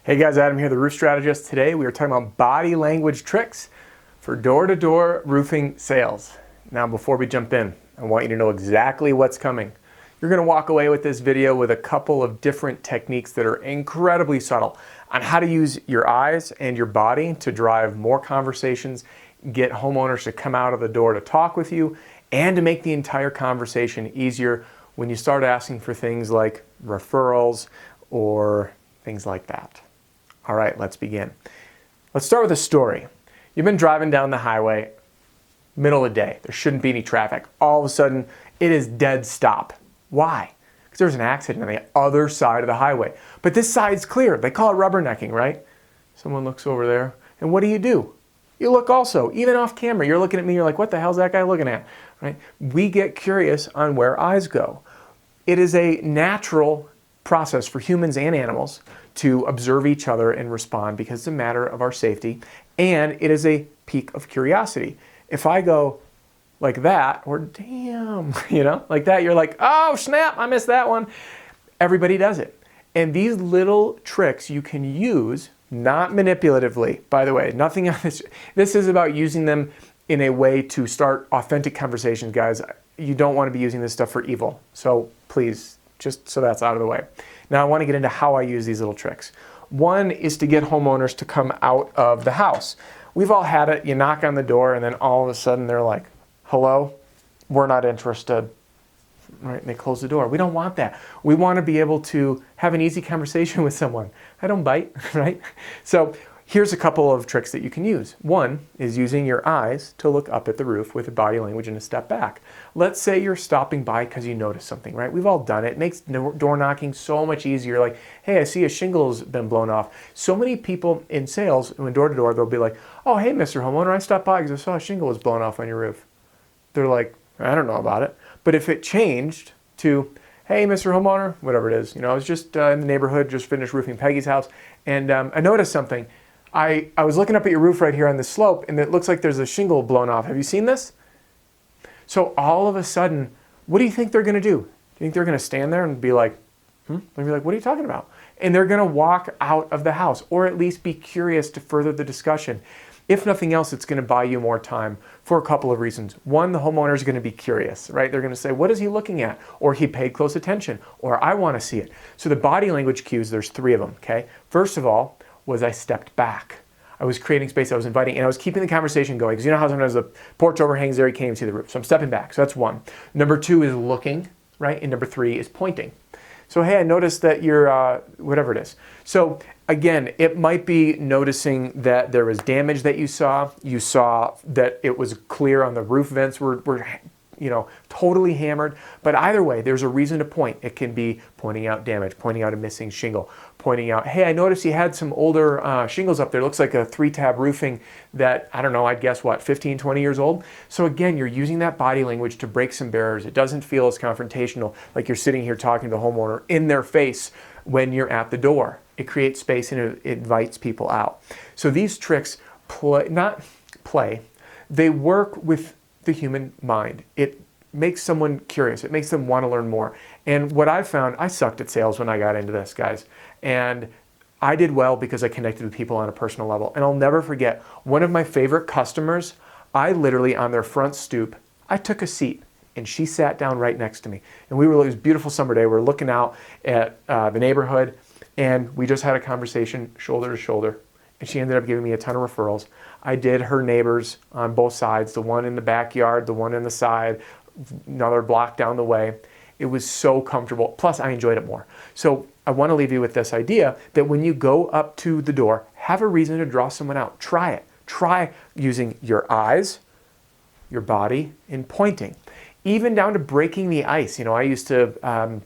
Hey guys, Adam here, the Roof Strategist. Today we are talking about body language tricks for door-to-door roofing sales. Now before we jump in, I want you to know exactly what's coming. You're going to walk away with this video with a couple of different techniques that are incredibly subtle on how to use your eyes and your body to drive more conversations, get homeowners to come out of the door to talk with you, and to make the entire conversation easier when you start asking for things like referrals or things like that. All right, let's begin. Let's start with a story. You've been driving down the highway, middle of the day. There shouldn't be any traffic. All of a sudden, it is dead stop. Why? Because there's an accident on the other side of the highway. But this side's clear. They call it rubbernecking, right? Someone looks over there, and what do? You look also, even off camera. You're looking at me, you're like, what the hell's that guy looking at? Right? We get curious on where eyes go. It is a natural process for humans and animals to observe each other and respond because it's a matter of our safety, and it is a peak of curiosity. If I go like that, or damn, like that, you're like, oh snap, I missed that one. Everybody does it. And these little tricks you can use, not manipulatively, by the way, nothing on this. This is about using them in a way to start authentic conversations, guys. You don't want to be using this stuff for evil. So please, just so that's out of the way. Now I want to get into how I use these little tricks. One is to get homeowners to come out of the house. We've all had it. You knock on the door and then all of a sudden they're like, hello, we're not interested. Right? And they close the door. We don't want that. We want to be able to have an easy conversation with someone. I don't bite, right? So here's a couple of tricks that you can use. One is using your eyes to look up at the roof with a body language and a step back. Let's say you're stopping by because you notice something, right? We've all done it. It makes door knocking so much easier. Like, hey, I see a shingle's been blown off. So many people in sales, when door to door, they'll be like, oh, hey, Mr. Homeowner, I stopped by because I saw a shingle was blown off on your roof. They're like, I don't know about it. But if it changed to, hey, Mr. Homeowner, whatever it is, I was just in the neighborhood, just finished roofing Peggy's house, and I noticed something. I was looking up at your roof right here on this slope, and it looks like there's a shingle blown off. Have you seen this? So all of a sudden, what do you think they're going to do? Do you think they're going to stand there and be like, They'll be like, what are you talking about? And they're going to walk out of the house, or at least be curious to further the discussion. If nothing else, it's going to buy you more time for a couple of reasons. One, the homeowner is going to be curious, right? They're going to say, what is he looking at? Or he paid close attention, or I want to see it. So the body language cues, there's 3 of them, okay? First of all, was I stepped back. I was creating space, I was inviting, and I was keeping the conversation going. Because you know how sometimes the porch overhangs there, you can't even see the roof. So I'm stepping back, so that's 1. Number 2 is looking, right? And number 3 is pointing. So hey, I noticed that you're, whatever it is. So again, it might be noticing that there was damage that you saw. You saw that it was clear on the roof vents were totally hammered. But either way, there's a reason to point. It can be pointing out damage, pointing out a missing shingle, pointing out, hey, I noticed you had some older shingles up there. It looks like a 3-tab roofing that, I don't know, I'd guess what, 15, 20 years old? So again, you're using that body language to break some barriers. It doesn't feel as confrontational, like you're sitting here talking to the homeowner in their face when you're at the door. It creates space and it invites people out. So these tricks they work with the human mind. It makes someone curious. It makes them want to learn more. And what I found, I sucked at sales when I got into this, guys. And I did well because I connected with people on a personal level. And I'll never forget, one of my favorite customers, I literally, on their front stoop, I took a seat and she sat down right next to me. And it was a beautiful summer day. We were looking out at the neighborhood and we just had a conversation shoulder to shoulder. And she ended up giving me a ton of referrals. I did her neighbors on both sides, the one in the backyard, the one in the side, another block down the way. It was so comfortable. Plus, I enjoyed it more. So I want to leave you with this idea that when you go up to the door, have a reason to draw someone out. Try it. Try using your eyes, your body, and pointing. Even down to breaking the ice. I used to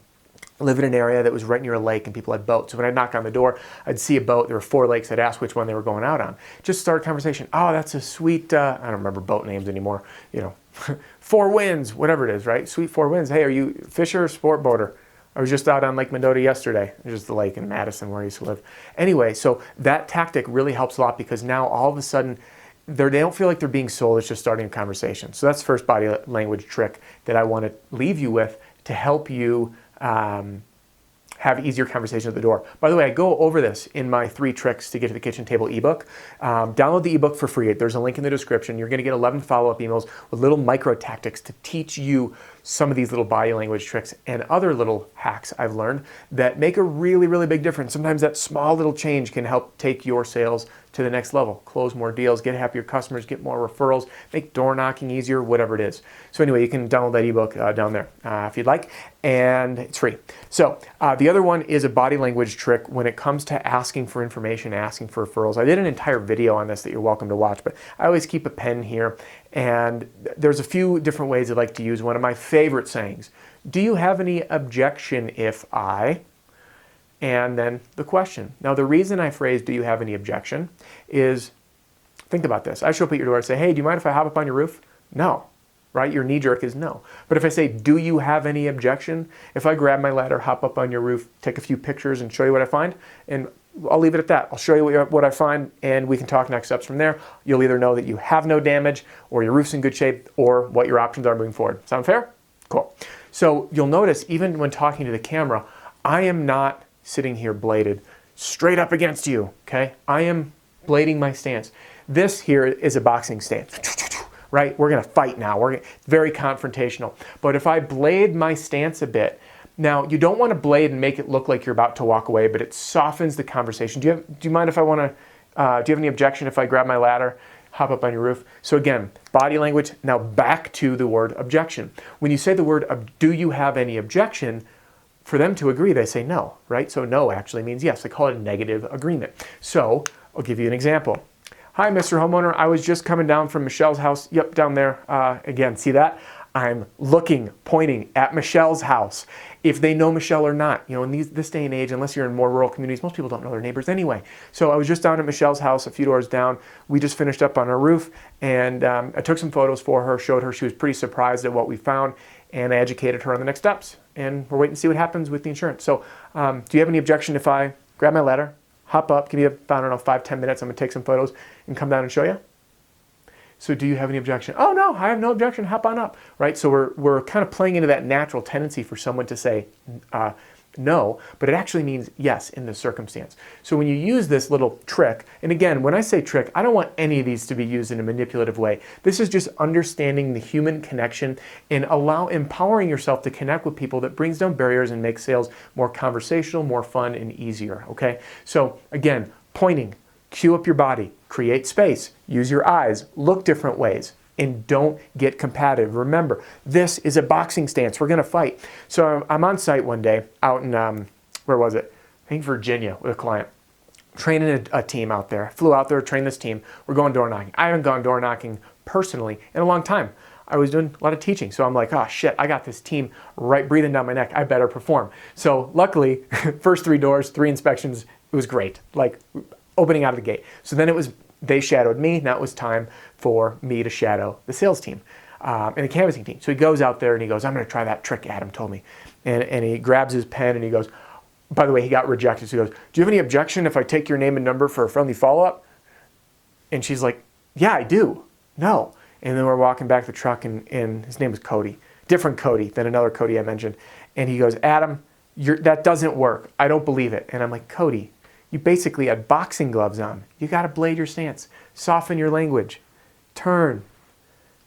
live in an area that was right near a lake and people had boats. So when I'd knock on the door, I'd see a boat. There were 4 lakes. I'd ask which one they were going out on. Just start a conversation. Oh, that's a sweet, I don't remember boat names anymore. 4 Winds, whatever it is, right? Sweet 4 Winds. Hey, are you fisher or sport boater? I was just out on Lake Mendota yesterday. There's just the lake in Madison where I used to live. Anyway, so that tactic really helps a lot because now all of a sudden they don't feel like they're being sold. It's just starting a conversation. So that's the first body language trick that I want to leave you with to help you have easier conversations at the door. By the way, I go over this in my 3 tricks to get to the kitchen table ebook. Download the ebook for free. There's a link in the description. You're going to get 11 follow-up emails with little micro tactics to teach you some of these little body language tricks and other little hacks I've learned that make a really, really big difference. Sometimes that small little change can help take your sales to the next level, close more deals, get happier customers, get more referrals, make door knocking easier, whatever it is. So anyway, you can download that ebook down there if you'd like, and it's free. So the other one is a body language trick when it comes to asking for information, asking for referrals. I did an entire video on this that you're welcome to watch, but I always keep a pen here, and there's a few different ways I like to use one of my favorite sayings. Do you have any objection if I... and then the question. Now, the reason I phrase, do you have any objection, is, think about this. I show up at your door and say, hey, do you mind if I hop up on your roof? No, right? Your knee jerk is no. But if I say, do you have any objection? If I grab my ladder, hop up on your roof, take a few pictures and show you what I find, and I'll leave it at that. I'll show you what I find, and we can talk next steps from there. You'll either know that you have no damage, or your roof's in good shape, or what your options are moving forward. Sound fair? Cool. So you'll notice, even when talking to the camera, I am not sitting here bladed straight up against you, okay? I am blading my stance. This here is a boxing stance, right? We're gonna fight now. We're very confrontational. But if I blade my stance a bit, now you don't wanna blade and make it look like you're about to walk away, but it softens the conversation. Do you mind if I wanna, do you have any objection if I grab my ladder, hop up on your roof? So again, body language, now back to the word objection. When you say the word, do you have any objection? For them to agree, they say no, right? So no actually means yes. They call it a negative agreement. So I'll give you an example. Hi, Mr. Homeowner. I was just coming down from Michelle's house. Yep, down there. Again, see that? I'm looking, pointing at Michelle's house. If they know Michelle or not, you know, in this day and age, unless you're in more rural communities, most people don't know their neighbors anyway. So I was just down at Michelle's house a few doors down. We just finished up on her roof, and I took some photos for her, showed her. She was pretty surprised at what we found, and I educated her on the next steps. And we're waiting to see what happens with the insurance. So do you have any objection if I grab my ladder, hop up, give me about, I don't know, 5-10 minutes, I'm gonna take some photos and come down and show you? So do you have any objection? Oh no, I have no objection, hop on up, right? So we're kind of playing into that natural tendency for someone to say no, but it actually means yes in this circumstance. So when you use this little trick, and again, when I say trick, I don't want any of these to be used in a manipulative way. This is just understanding the human connection and empowering yourself to connect with people that brings down barriers and makes sales more conversational, more fun, and easier, okay? So again, pointing, cue up your body, create space, use your eyes, look different ways, and don't get combative. Remember, this is a boxing stance. We're gonna fight. So I'm on site one day out in, where was it? I think Virginia with a client. Training a team out there. Flew out there, trained this team. We're going door knocking. I haven't gone door knocking personally in a long time. I was doing a lot of teaching. So I'm like, oh shit, I got this team right breathing down my neck. I better perform. So luckily, first 3 doors, 3 inspections, it was great. Like opening out of the gate. So then they shadowed me. Now it was time for me to shadow the sales team and the canvassing team. So he goes out there and he goes, I'm going to try that trick Adam told me. And he grabs his pen and he goes, by the way, he got rejected. So he goes, do you have any objection if I take your name and number for a friendly follow-up? And she's like, yeah, I do. No. And then we're walking back to the truck and his name was Cody. Different Cody than another Cody I mentioned. And he goes, Adam, that doesn't work. I don't believe it. And I'm like, Cody, you basically had boxing gloves on. You got to blade your stance, soften your language, turn,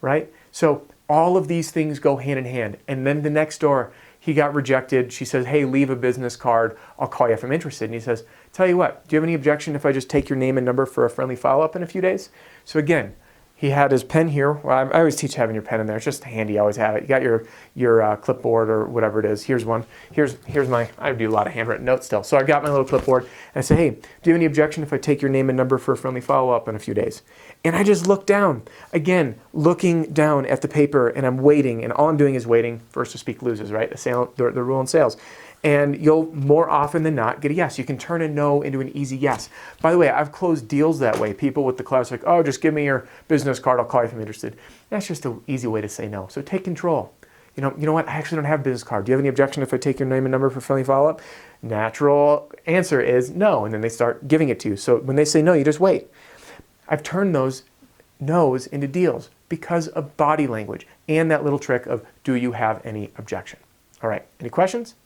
right? So all of these things go hand in hand. And then the next door, he got rejected. She says, hey, leave a business card. I'll call you if I'm interested. And he says, tell you what, do you have any objection if I just take your name and number for a friendly follow-up in a few days? So again, he had his pen here. Well, I always teach having your pen in there. It's just handy. You always have it. You got your clipboard or whatever it is. Here's one. Here's my, I do a lot of handwritten notes still. So I got my little clipboard and I say, hey, do you have any objection if I take your name and number for a friendly follow-up in a few days? And I just look down. Again, looking down at the paper and I'm waiting, and all I'm doing is waiting. First to speak loses, right? The rule in sales. And you'll more often than not get a yes. You can turn a no into an easy yes. By the way, I've closed deals that way. People with the classic, oh, just give me your business card, I'll call you if I'm interested. That's just an easy way to say no. So take control. You know what, I actually don't have a business card. Do you have any objection if I take your name and number for friendly follow-up? Natural answer is no, and then they start giving it to you. So when they say no, you just wait. I've turned those no's into deals because of body language and that little trick of, do you have any objection? All right, any questions?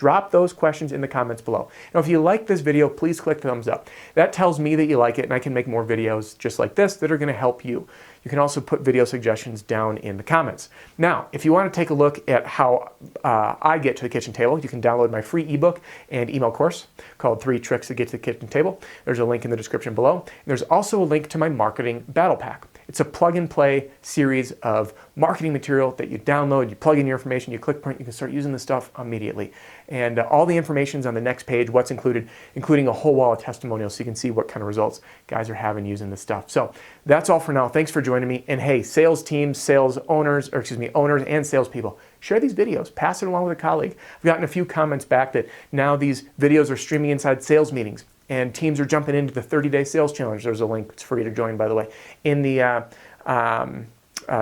Drop those questions in the comments below. Now, if you like this video, please click thumbs up. That tells me that you like it, and I can make more videos just like this that are going to help you. You can also put video suggestions down in the comments. Now, if you want to take a look at how I get to the kitchen table, you can download my free ebook and email course called 3 Tricks to Get to the Kitchen Table. There's a link in the description below. And there's also a link to my marketing battle pack. It's a plug and play series of marketing material that you download, you plug in your information, you click print, you can start using this stuff immediately. And all the information's on the next page, what's included, including a whole wall of testimonials so you can see what kind of results guys are having using this stuff. So that's all for now. Thanks for joining me. And hey, sales teams, owners and salespeople, share these videos, pass it along with a colleague. I've gotten a few comments back that now these videos are streaming inside sales meetings. And teams are jumping into the 30-day sales challenge. There's a link, it's free to join, by the way, in the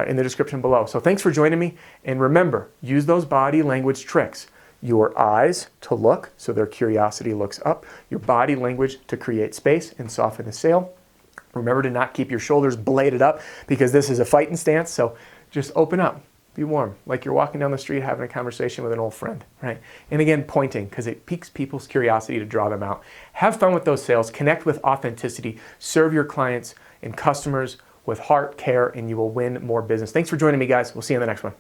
description below. So thanks for joining me. And remember, use those body language tricks. Your eyes to look, so their curiosity looks up. Your body language to create space and soften the sale. Remember to not keep your shoulders bladed up because this is a fighting stance. So just open up. Be warm, like you're walking down the street having a conversation with an old friend, right? And again, pointing, because it piques people's curiosity to draw them out. Have fun with those sales, connect with authenticity, serve your clients and customers with heart, care, and you will win more business. Thanks for joining me, guys. We'll see you in the next one.